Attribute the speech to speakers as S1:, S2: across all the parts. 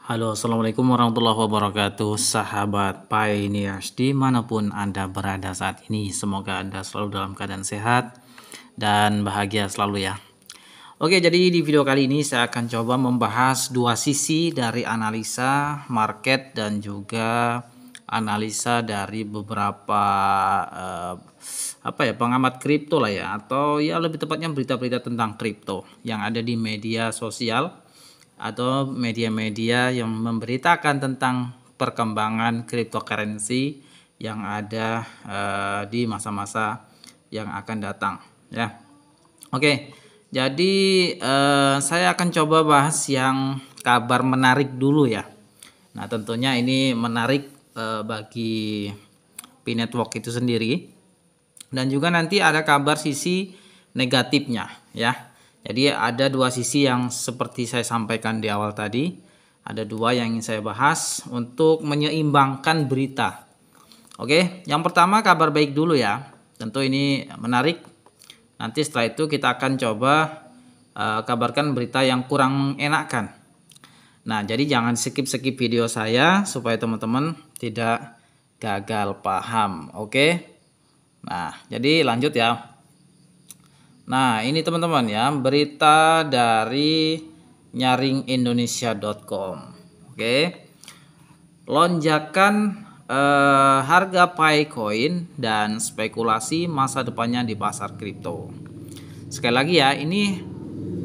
S1: Halo, assalamualaikum warahmatullahi wabarakatuh, sahabat Pioneers dimanapun Anda berada saat ini. Semoga Anda selalu dalam keadaan sehat dan bahagia selalu ya. Oke, jadi di video kali ini saya akan coba membahas dua sisi dari analisa market dan juga analisa dari beberapa pengamat kripto lah ya, atau ya lebih tepatnya berita-berita tentang kripto yang ada di media sosial atau media-media yang memberitakan tentang perkembangan cryptocurrency yang ada di masa-masa yang akan datang ya. Oke, jadi saya akan coba bahas yang kabar menarik dulu ya. Nah, tentunya ini menarik bagi P-Network itu sendiri, dan juga nanti ada kabar sisi negatifnya ya. Jadi ada dua sisi yang seperti saya sampaikan di awal tadi. Ada dua yang ingin saya bahas untuk menyeimbangkan berita. Oke, yang pertama kabar baik dulu ya. Tentu ini menarik. Nanti setelah itu kita akan coba kabarkan berita yang kurang enakan. Nah, jadi jangan skip-skip video saya supaya teman-teman tidak gagal paham. Oke. Nah, jadi lanjut ya. Nah, ini teman-teman ya, berita dari nyaringindonesia.com. Oke. Lonjakan harga Picoin dan spekulasi masa depannya di pasar kripto. Sekali lagi ya, ini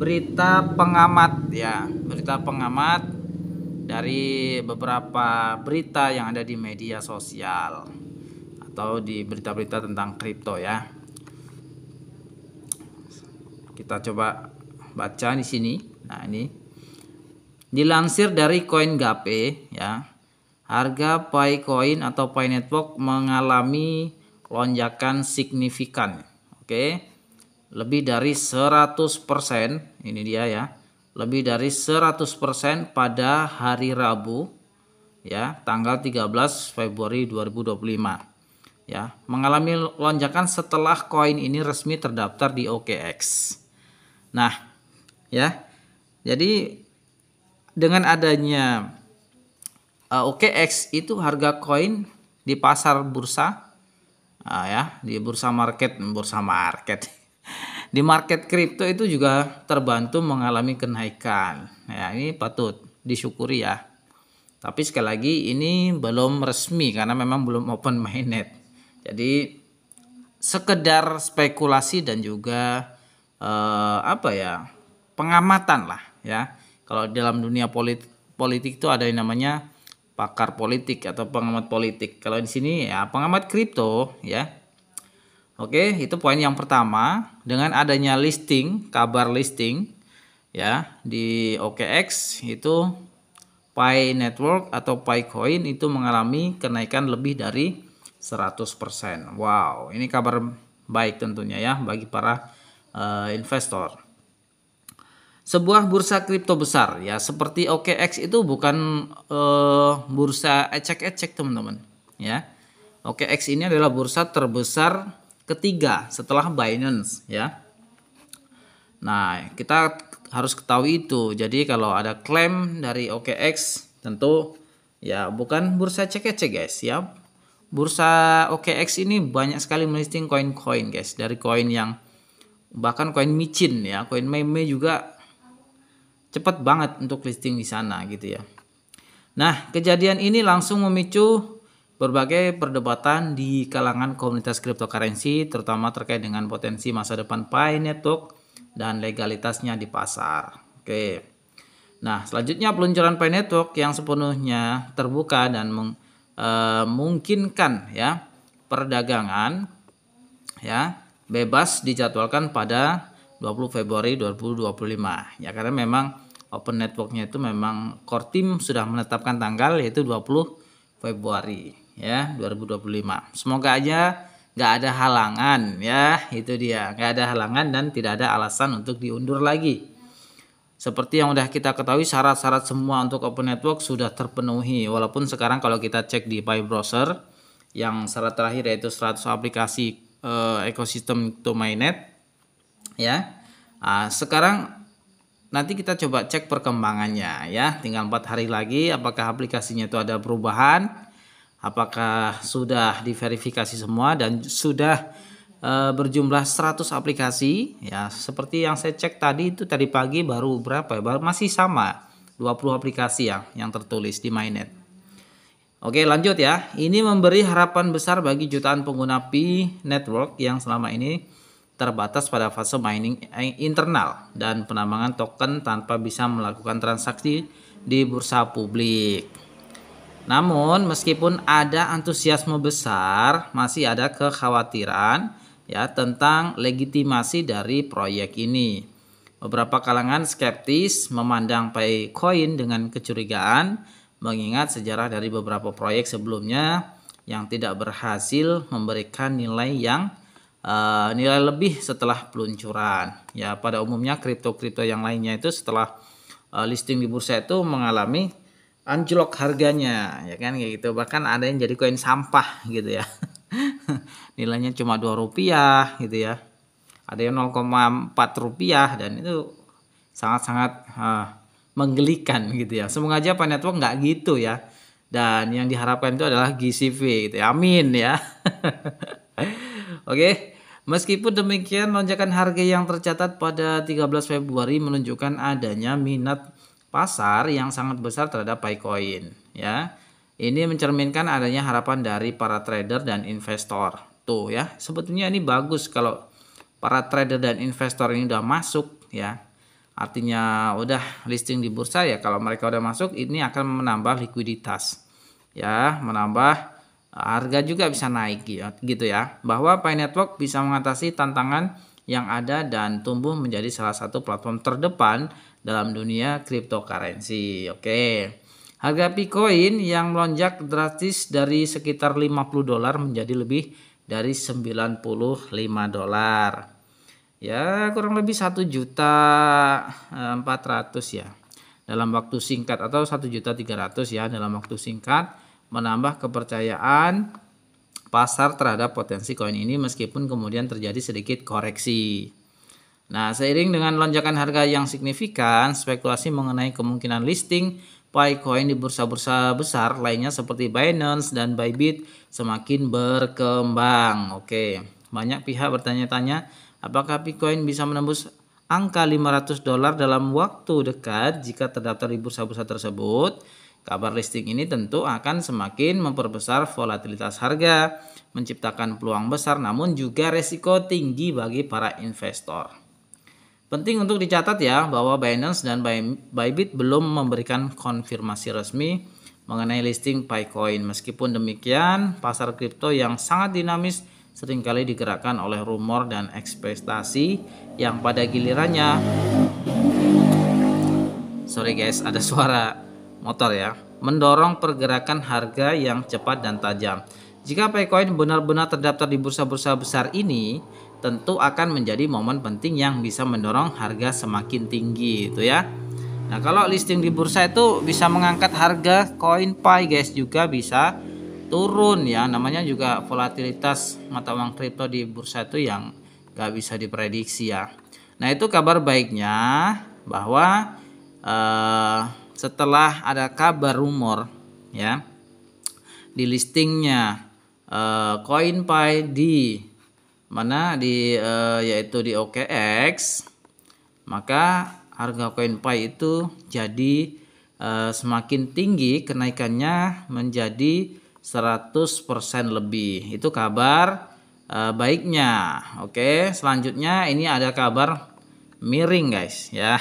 S1: berita pengamat ya, berita pengamat dari beberapa berita yang ada di media sosial atau di berita-berita tentang kripto ya. Kita coba baca di sini. Nah, ini dilansir dari CoinGape ya. Harga Picoin atau P-Network mengalami lonjakan signifikan. Oke. Lebih dari 100%, ini dia ya. Lebih dari 100% pada hari Rabu ya, tanggal 13 Februari 2025. Ya, mengalami lonjakan setelah koin ini resmi terdaftar di OKX. Nah, ya. Jadi dengan adanya OKX itu harga koin di pasar bursa ya, di bursa market di market kripto itu juga terbantu mengalami kenaikan. Ya, ini patut disyukuri ya. Tapi sekali lagi ini belum resmi karena memang belum open mainnet. Jadi sekedar spekulasi dan juga pengamatan lah ya. Kalau dalam dunia politik itu ada yang namanya pakar politik atau pengamat politik. Kalau di sini ya pengamat kripto ya. Oke, itu poin yang pertama. Dengan adanya kabar listing ya di OKX itu P-Network atau Picoin itu mengalami kenaikan lebih dari 100%. Wow, ini kabar baik tentunya ya bagi para investor. Sebuah bursa kripto besar ya seperti OKX itu bukan bursa ecek-ecek teman-teman ya. OKX ini adalah bursa terbesar ketiga setelah Binance ya. Nah, kita harus ketahui itu. Jadi kalau ada klaim dari OKX tentu ya bukan bursa ecek-ecek guys ya. Bursa OKX ini banyak sekali melisting koin-koin guys, dari koin yang bahkan koin micin ya, koin meme juga cepat banget untuk listing di sana gitu ya. Nah, kejadian ini langsung memicu berbagai perdebatan di kalangan komunitas cryptocurrency, terutama terkait dengan potensi masa depan P-Network dan legalitasnya di pasar. Oke. Nah, selanjutnya peluncuran P-Network yang sepenuhnya terbuka dan memungkinkan ya perdagangan ya bebas dijadwalkan pada 20 Februari 2025 ya, karena memang open networknya itu memang core team sudah menetapkan tanggal yaitu 20 Februari ya 2025. Semoga aja nggak ada halangan ya, itu dia, nggak ada halangan dan tidak ada alasan untuk diundur lagi. Seperti yang udah kita ketahui, syarat-syarat semua untuk open network sudah terpenuhi, walaupun sekarang kalau kita cek di Pi Browser yang syarat terakhir yaitu 100 aplikasi ekosistem to mainnet ya. Sekarang nanti kita coba cek perkembangannya ya. Tinggal 4 hari lagi apakah aplikasinya itu ada perubahan, apakah sudah diverifikasi semua dan sudah berjumlah 100 aplikasi ya. Seperti yang saya cek tadi itu tadi pagi baru berapa ya? Baru masih sama 20 aplikasi yang tertulis di mainnet. Oke, lanjut ya. Ini memberi harapan besar bagi jutaan pengguna Pi Network yang selama ini terbatas pada fase mining internal dan penambangan token tanpa bisa melakukan transaksi di bursa publik. Namun, meskipun ada antusiasme besar, masih ada kekhawatiran ya tentang legitimasi dari proyek ini. Beberapa kalangan skeptis memandang Picoin dengan kecurigaan, mengingat sejarah dari beberapa proyek sebelumnya yang tidak berhasil memberikan nilai lebih setelah peluncuran. Ya, pada umumnya kripto-kripto yang lainnya itu setelah listing di bursa itu mengalami anjlok harganya, ya kan kayak gitu. Bahkan ada yang jadi koin sampah gitu ya. Nilainya cuma Rp2 gitu ya. Ada yang 0,4 rupiah dan itu sangat-sangat menggelikan gitu ya. Semoga aja Pi Network nggak gitu ya. Dan yang diharapkan itu adalah GCV gitu ya. Amin ya. Oke. Meskipun demikian, lonjakan harga yang tercatat pada 13 Februari menunjukkan adanya minat pasar yang sangat besar terhadap Picoin ya. Ini mencerminkan adanya harapan dari para trader dan investor. Tuh ya, sebetulnya ini bagus kalau para trader dan investor ini udah masuk ya. Artinya udah listing di bursa ya, kalau mereka udah masuk ini akan menambah likuiditas. Ya, menambah harga juga bisa naik gitu ya. Bahwa Pi Network bisa mengatasi tantangan yang ada dan tumbuh menjadi salah satu platform terdepan dalam dunia cryptocurrency. Oke. Harga Picoin yang melonjak drastis dari sekitar $50 menjadi lebih dari $95. Ya, kurang lebih 1.400.000 ya. Dalam waktu singkat atau 1.300.000 ya dalam waktu singkat, menambah kepercayaan pasar terhadap potensi koin ini meskipun kemudian terjadi sedikit koreksi. Nah, seiring dengan lonjakan harga yang signifikan, spekulasi mengenai kemungkinan listing Picoin di bursa-bursa besar lainnya seperti Binance dan Bybit semakin berkembang. Oke, banyak pihak bertanya-tanya apakah Picoin bisa menembus angka $500 dalam waktu dekat jika terdaftar di bursa-bursa tersebut. Kabar listing ini tentu akan semakin memperbesar volatilitas harga, menciptakan peluang besar namun juga resiko tinggi bagi para investor. Penting untuk dicatat ya bahwa Binance dan Bybit belum memberikan konfirmasi resmi mengenai listing Picoin. Meskipun demikian, pasar kripto yang sangat dinamis seringkali digerakkan oleh rumor dan ekspektasi yang pada gilirannya ada suara motor ya, mendorong pergerakan harga yang cepat dan tajam. Jika Picoin benar-benar terdaftar di bursa-bursa besar ini, tentu akan menjadi momen penting yang bisa mendorong harga semakin tinggi itu ya. Nah, kalau listing di bursa itu bisa mengangkat harga koin Pi guys, juga bisa turun ya. Namanya juga volatilitas mata uang kripto di bursa itu yang gak bisa diprediksi ya. Nah, itu kabar baiknya bahwa setelah ada kabar rumor ya di listingnya koin Pi di mana yaitu di OKX, maka harga koin Pi itu jadi semakin tinggi, kenaikannya menjadi 100% lebih. Itu kabar baiknya. Oke, selanjutnya ini ada kabar miring guys ya.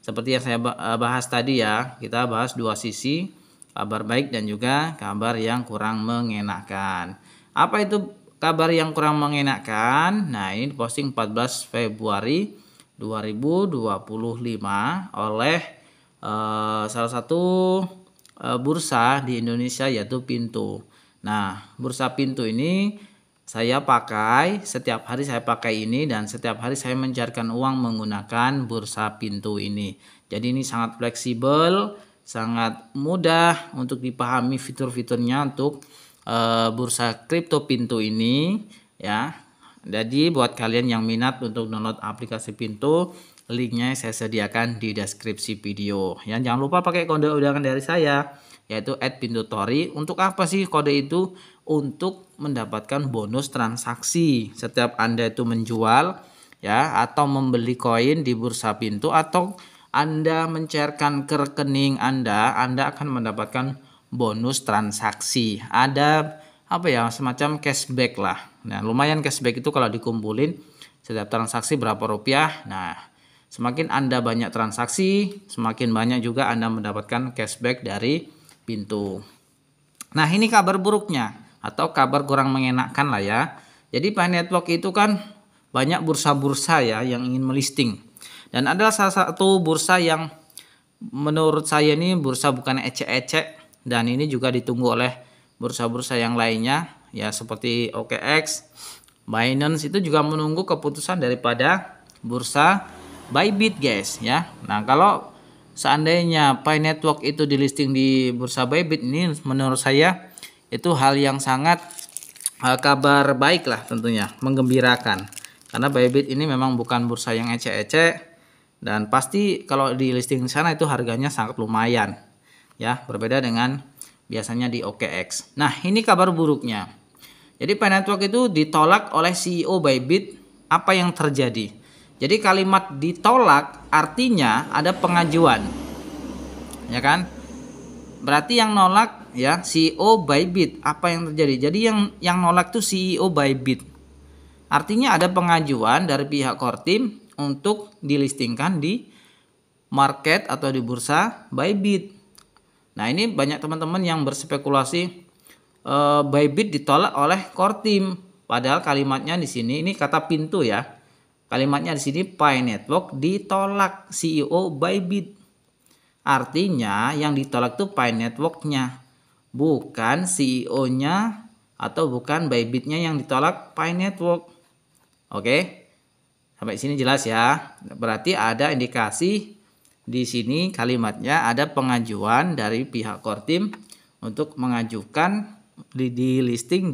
S1: Seperti yang saya bahas tadi ya, kita bahas dua sisi, kabar baik dan juga kabar yang kurang mengenakan. Apa itu kabar yang kurang mengenakan? Nah, ini posting 14 Februari 2025 oleh salah satu bursa di Indonesia yaitu Pintu. Nah, bursa Pintu ini saya pakai, setiap hari saya pakai ini dan setiap hari saya mencarikan uang menggunakan bursa Pintu ini. Jadi ini sangat fleksibel, sangat mudah untuk dipahami fitur-fiturnya untuk bursa kripto Pintu ini ya. Jadi buat kalian yang minat untuk download aplikasi Pintu, Linknya saya sediakan di deskripsi video. Ya, jangan lupa pakai kode undangan dari saya, yaitu @pintutori. Untuk apa sih kode itu? Untuk mendapatkan bonus transaksi setiap Anda itu menjual ya atau membeli koin di Bursa Pintu, atau Anda mencairkan ke rekening Anda akan mendapatkan bonus transaksi. Ada apa ya, semacam cashback lah. Nah, lumayan cashback itu kalau dikumpulin setiap transaksi berapa rupiah. Nah, semakin Anda banyak transaksi, semakin banyak juga Anda mendapatkan cashback dari Pintu. Nah, ini kabar buruknya atau kabar kurang mengenakan lah ya. Jadi Pi Network itu kan banyak bursa-bursa ya yang ingin melisting. Dan ada salah satu bursa yang menurut saya ini bursa bukan ecek-ecek, dan ini juga ditunggu oleh bursa-bursa yang lainnya ya, seperti OKX, Binance itu juga menunggu keputusan daripada bursa Bybit guys ya. Nah, kalau seandainya Pi Network itu di listing di bursa Bybit, ini menurut saya itu hal yang sangat kabar baik lah, tentunya menggembirakan, karena Bybit ini memang bukan bursa yang ecek-ecek, dan pasti kalau di listing sana itu harganya sangat lumayan ya, berbeda dengan biasanya di OKX. Nah, ini kabar buruknya. Jadi Pi Network itu ditolak oleh CEO Bybit. Apa yang terjadi? Jadi kalimat ditolak artinya ada pengajuan, ya kan? Berarti yang nolak ya CEO Bybit. Apa yang terjadi? Jadi yang nolak tuh CEO Bybit. Artinya ada pengajuan dari pihak Kortim untuk dilistingkan di market atau di bursa Bybit. Nah, ini banyak teman-teman yang berspekulasi Bybit ditolak oleh Kortim. Padahal kalimatnya di sini, ini kata Pintu ya. Kalimatnya di sini Pi Network ditolak CEO Bybit. Artinya yang ditolak itu Pi Networknya, bukan CEO-nya atau bukan Bybitnya yang ditolak Pi Network. Oke, sampai sini jelas ya. Berarti ada indikasi di sini kalimatnya ada pengajuan dari pihak Kortim untuk mengajukan di listing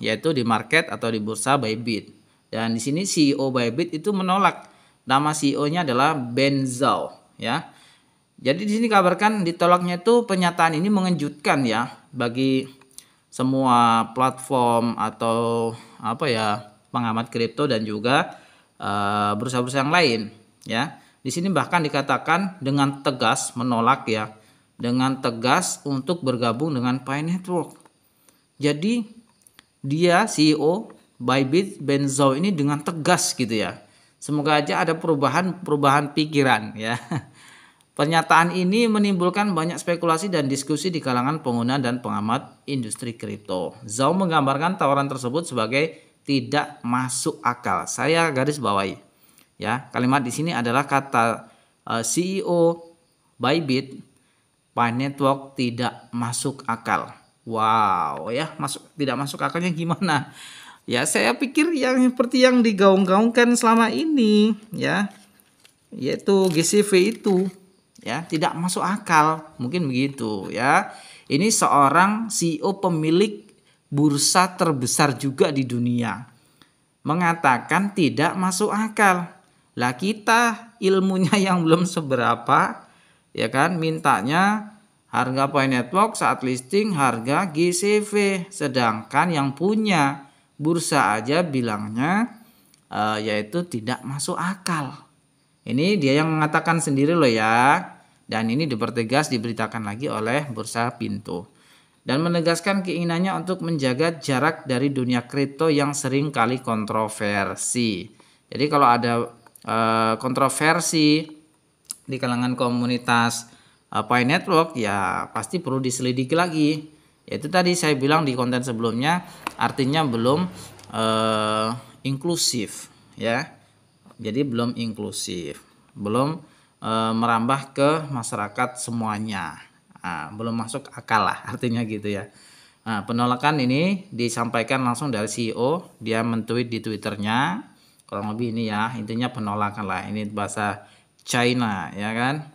S1: yaitu di market atau di bursa Bybit. Dan di sini CEO Bybit itu menolak. Nama CEO-nya adalah Ben Zhao ya. Jadi di sini kabarkan ditolaknya itu, pernyataan ini mengejutkan ya bagi semua platform atau apa ya, pengamat kripto dan juga bursa-bursa yang lain ya. Di sini bahkan dikatakan dengan tegas menolak ya, dengan tegas untuk bergabung dengan Pi Network. Jadi dia CEO Bybit Ben Zhao ini dengan tegas gitu ya. Semoga aja ada perubahan pikiran ya. Pernyataan ini menimbulkan banyak spekulasi dan diskusi di kalangan pengguna dan pengamat industri kripto. Zhao menggambarkan tawaran tersebut sebagai tidak masuk akal. Saya garis bawahi ya. Kalimat di sini adalah kata CEO Bybit, Pi Network tidak masuk akal. Wow ya, tidak masuk akalnya gimana? Ya, saya pikir yang seperti yang digaung-gaungkan selama ini ya, yaitu GCV itu ya, tidak masuk akal, mungkin begitu ya. Ini seorang CEO pemilik bursa terbesar juga di dunia mengatakan tidak masuk akal. Lah kita ilmunya yang belum seberapa ya kan, mintanya harga Pi Network saat listing harga GCV, sedangkan yang punya bursa aja bilangnya yaitu tidak masuk akal. Ini dia yang mengatakan sendiri loh ya. Dan ini dipertegas diberitakan lagi oleh Bursa Pintu. Dan menegaskan keinginannya untuk menjaga jarak dari dunia kripto yang sering kali kontroversi. Jadi kalau ada kontroversi di kalangan komunitas Pi Network ya pasti perlu diselidiki lagi. Yaitu tadi saya bilang di konten sebelumnya, artinya belum inklusif ya. Jadi belum inklusif, belum merambah ke masyarakat semuanya. Nah, belum masuk akal lah artinya gitu ya. Nah, penolakan ini disampaikan langsung dari CEO, dia men-tweet di Twitternya, kurang lebih ini ya, intinya penolakan lah, ini bahasa China ya kan.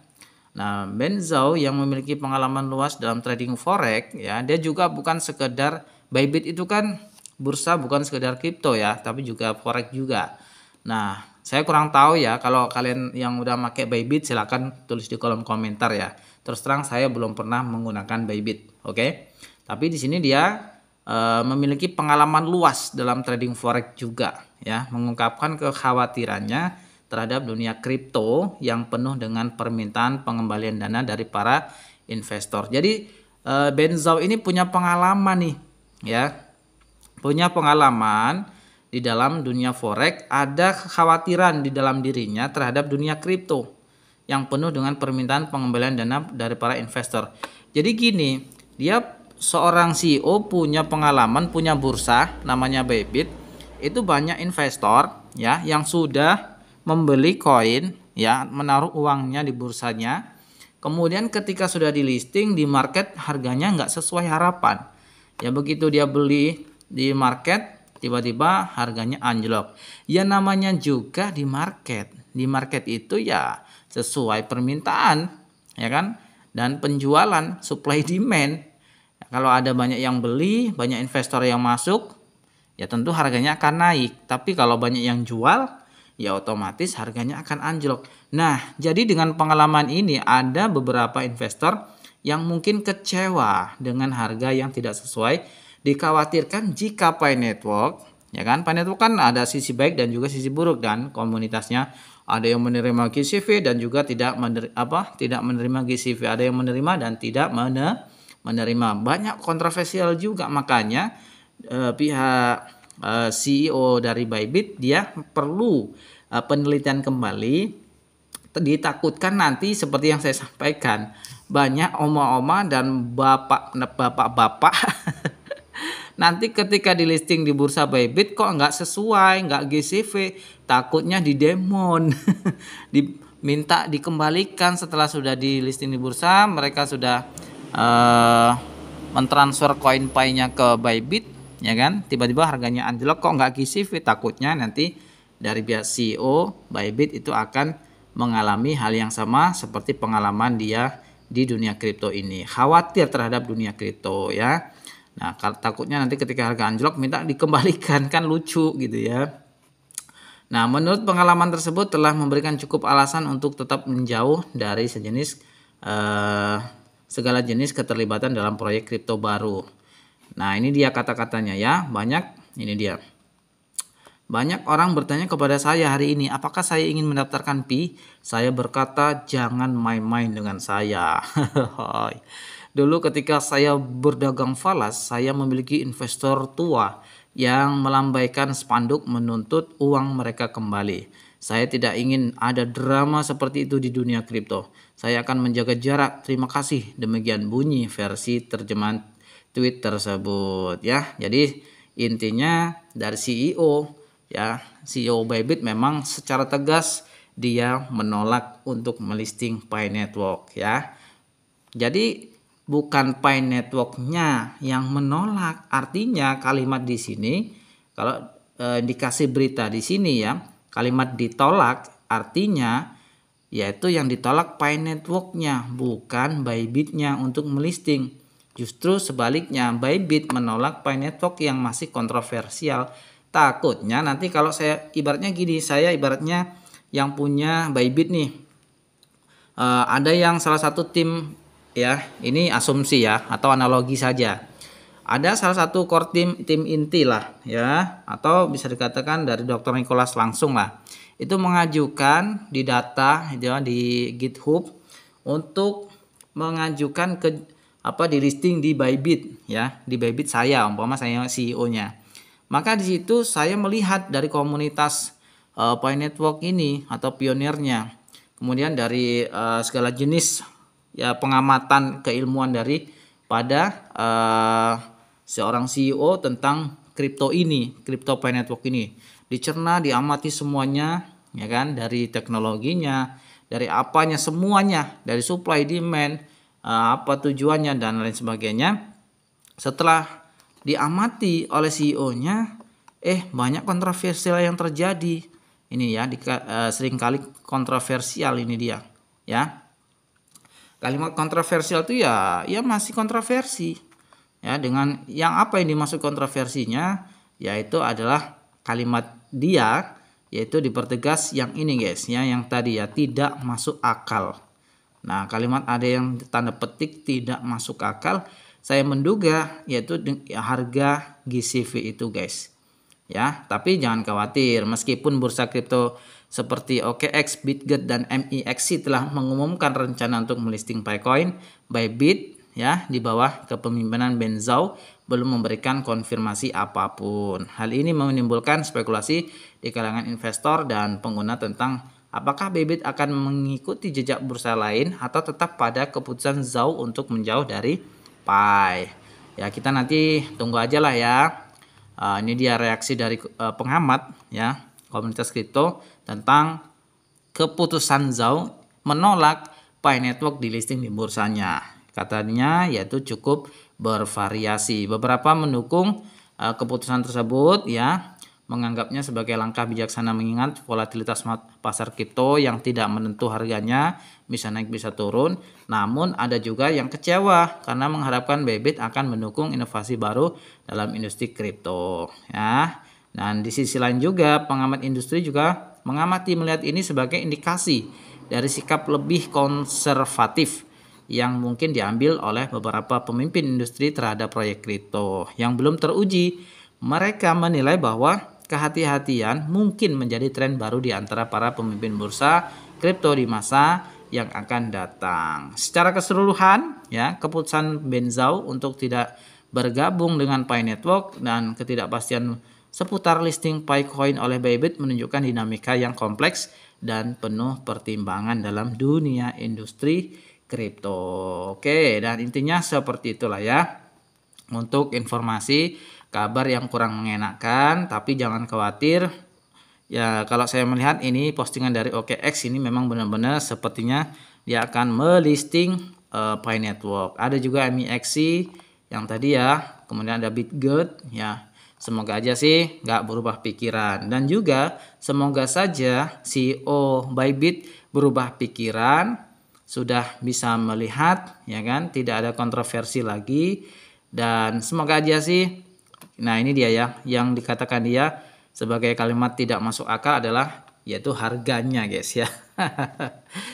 S1: Nah, Ben Zhao yang memiliki pengalaman luas dalam trading forex ya, dia juga bukan sekedar Bybit itu kan bursa bukan sekedar kripto ya, tapi juga forex juga. Nah, Saya kurang tahu ya, kalau kalian yang udah pakai Bybit silahkan tulis di kolom komentar ya. Terus terang saya belum pernah menggunakan Bybit, oke? Tapi di sini dia memiliki pengalaman luas dalam trading forex juga ya, mengungkapkan kekhawatirannya terhadap dunia kripto yang penuh dengan permintaan pengembalian dana dari para investor. Jadi Ben Zhao ini punya pengalaman nih ya, punya pengalaman di dalam dunia forex, ada kekhawatiran di dalam dirinya terhadap dunia kripto yang penuh dengan permintaan pengembalian dana dari para investor. Jadi gini, dia seorang CEO punya pengalaman, punya bursa namanya Bybit. Itu banyak investor ya yang sudah membeli koin ya, menaruh uangnya di bursanya. Kemudian ketika sudah di listing di market harganya nggak sesuai harapan. Ya begitu dia beli di market, tiba-tiba harganya anjlok. Ya namanya juga di market. Di market itu ya sesuai permintaan, ya kan? Dan penjualan, supply demand. Kalau ada banyak yang beli, banyak investor yang masuk, ya tentu harganya akan naik. Tapi kalau banyak yang jual, ya otomatis harganya akan anjlok. Nah, jadi dengan pengalaman ini ada beberapa investor yang mungkin kecewa dengan harga yang tidak sesuai. Dikhawatirkan jika Pi Network, ya kan, Pi Network kan ada sisi baik dan juga sisi buruk, dan komunitasnya ada yang menerima GCV dan juga tidak menerima GCV, ada yang menerima dan tidak menerima. Banyak kontroversial juga, makanya pihak CEO dari Bybit dia perlu penelitian kembali. Ditakutkan nanti seperti yang saya sampaikan, banyak oma-oma dan bapak-bapak nanti ketika di listing di bursa Bybit kok nggak sesuai, nggak GCV, takutnya didemon, diminta dikembalikan setelah sudah di listing di bursa, mereka sudah mentransfer koin Pi-nya ke Bybit, ya kan? Tiba-tiba harganya anjlok, kok nggak GCV, takutnya nanti dari pihak CEO Bybit itu akan mengalami hal yang sama seperti pengalaman dia di dunia kripto ini. Khawatir terhadap dunia kripto ya. Nah, takutnya nanti ketika harga anjlok minta dikembalikan, kan lucu gitu ya. Nah, menurut pengalaman tersebut telah memberikan cukup alasan untuk tetap menjauh dari segala jenis keterlibatan dalam proyek kripto baru. Nah, ini dia kata-katanya ya. Banyak orang bertanya kepada saya hari ini, apakah saya ingin mendaftarkan Pi? Saya berkata, jangan main-main dengan saya. Dulu ketika saya berdagang falas, saya memiliki investor tua yang melambaikan spanduk menuntut uang mereka kembali. Saya tidak ingin ada drama seperti itu di dunia kripto. Saya akan menjaga jarak. Terima kasih. Demikian bunyi versi terjemahan tweet tersebut ya. Jadi intinya dari CEO ya, CEO Bybit memang secara tegas dia menolak untuk melisting Pi Network ya. Jadi bukan Pi Network-nya yang menolak, artinya kalimat di sini kalau dikasih berita di sini ya, kalimat ditolak artinya yaitu yang ditolak Pi Network-nya, bukan Bybit-nya untuk melisting. Justru sebaliknya, Bybit menolak Pi Network yang masih kontroversial. Takutnya nanti kalau saya ibaratnya gini, saya ibaratnya yang punya Bybit nih, ada yang salah satu tim ya, ini asumsi ya atau analogi saja, ada salah satu core tim inti lah ya, atau bisa dikatakan dari Dr. Nicholas langsung lah, itu mengajukan di data ya, di GitHub untuk mengajukan ke di listing di Bybit ya, di Bybit saya, umpama saya CEO-nya. Maka di situ saya melihat dari komunitas Pi Network ini atau pionirnya, kemudian dari segala jenis ya pengamatan keilmuan dari pada seorang CEO tentang kripto ini, kripto Pi Network ini, dicerna, diamati semuanya ya kan, dari teknologinya, dari apanya semuanya, dari supply demand, apa tujuannya dan lain sebagainya. Setelah diamati oleh CEO-nya, banyak kontroversial yang terjadi. Ini ya, seringkali kontroversial ini dia, ya. Kalimat kontroversial itu ya masih kontroversi. Ya, dengan yang apa yang dimaksud kontroversinya, yaitu adalah kalimat dia yaitu dipertegas yang ini guys ya, yang tadi ya, tidak masuk akal. Nah, kalimat ada yang tanda petik tidak masuk akal, saya menduga yaitu harga GCV itu guys. Ya, tapi jangan khawatir, meskipun bursa kripto seperti OKX, Bitget dan MEXC telah mengumumkan rencana untuk melisting Picoin, Bybit ya di bawah kepemimpinan Ben Zhao belum memberikan konfirmasi apapun. Hal ini menimbulkan spekulasi di kalangan investor dan pengguna tentang apakah Bybit akan mengikuti jejak bursa lain atau tetap pada keputusan Zhao untuk menjauh dari Pi. Ya, kita nanti tunggu aja lah ya. Ini dia reaksi dari pengamat ya komunitas kripto tentang keputusan Zhao menolak Pi Network di listing di bursanya. Katanya yaitu cukup bervariasi. Beberapa mendukung keputusan tersebut ya, menganggapnya sebagai langkah bijaksana mengingat volatilitas pasar kripto yang tidak menentu harganya, bisa naik bisa turun. Namun ada juga yang kecewa karena mengharapkan Bybit akan mendukung inovasi baru dalam industri kripto ya. Dan di sisi lain juga pengamat industri juga mengamati melihat ini sebagai indikasi dari sikap lebih konservatif yang mungkin diambil oleh beberapa pemimpin industri terhadap proyek kripto yang belum teruji. Mereka menilai bahwa kehati-hatian mungkin menjadi tren baru di antara para pemimpin bursa kripto di masa yang akan datang. Secara keseluruhan ya, keputusan Ben Zhao untuk tidak bergabung dengan Pi Network dan ketidakpastian seputar listing Picoin oleh Bybit menunjukkan dinamika yang kompleks dan penuh pertimbangan dalam dunia industri kripto. Oke, dan intinya seperti itulah ya untuk informasi kabar yang kurang mengenakan, tapi jangan khawatir ya. Kalau saya melihat ini postingan dari OKX ini memang benar-benar sepertinya dia akan melisting Pi Network. Ada juga MEXC yang tadi ya, kemudian ada Bitget ya. Semoga aja sih nggak berubah pikiran, dan juga semoga saja CEO Bybit berubah pikiran, sudah bisa melihat ya kan, tidak ada kontroversi lagi, dan semoga aja sih. Nah, ini dia ya yang dikatakan dia sebagai kalimat tidak masuk akal adalah yaitu harganya guys ya.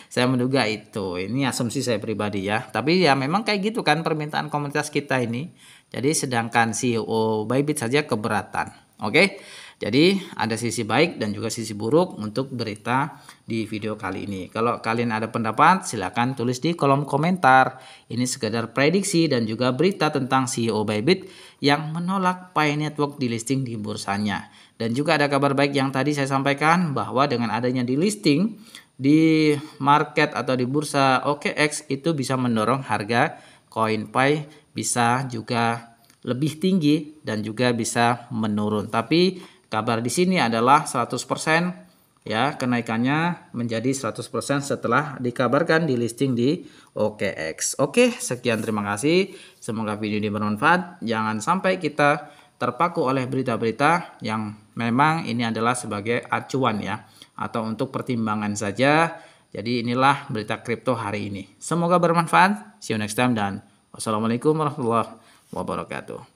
S1: Saya menduga itu. Ini asumsi saya pribadi ya. Tapi ya memang kayak gitu kan permintaan komunitas kita ini. Jadi sedangkan CEO Bybit saja keberatan. Oke. Jadi ada sisi baik dan juga sisi buruk untuk berita di video kali ini. Kalau kalian ada pendapat silahkan tulis di kolom komentar. Ini sekedar prediksi dan juga berita tentang CEO Bybit yang menolak Pi Network di listing di bursanya. Dan juga ada kabar baik yang tadi saya sampaikan bahwa dengan adanya di listing di market atau di bursa OKX itu bisa mendorong harga koin Pi bisa juga lebih tinggi dan juga bisa menurun. Tapi kabar di sini adalah 100% ya kenaikannya menjadi 100% setelah dikabarkan di listing di OKX. Oke, sekian terima kasih. Semoga video ini bermanfaat. Jangan sampai kita terpaku oleh berita-berita yang memang ini adalah sebagai acuan ya, atau untuk pertimbangan saja. Jadi inilah berita kripto hari ini. Semoga bermanfaat. See you next time dan wassalamualaikum warahmatullahi wabarakatuh.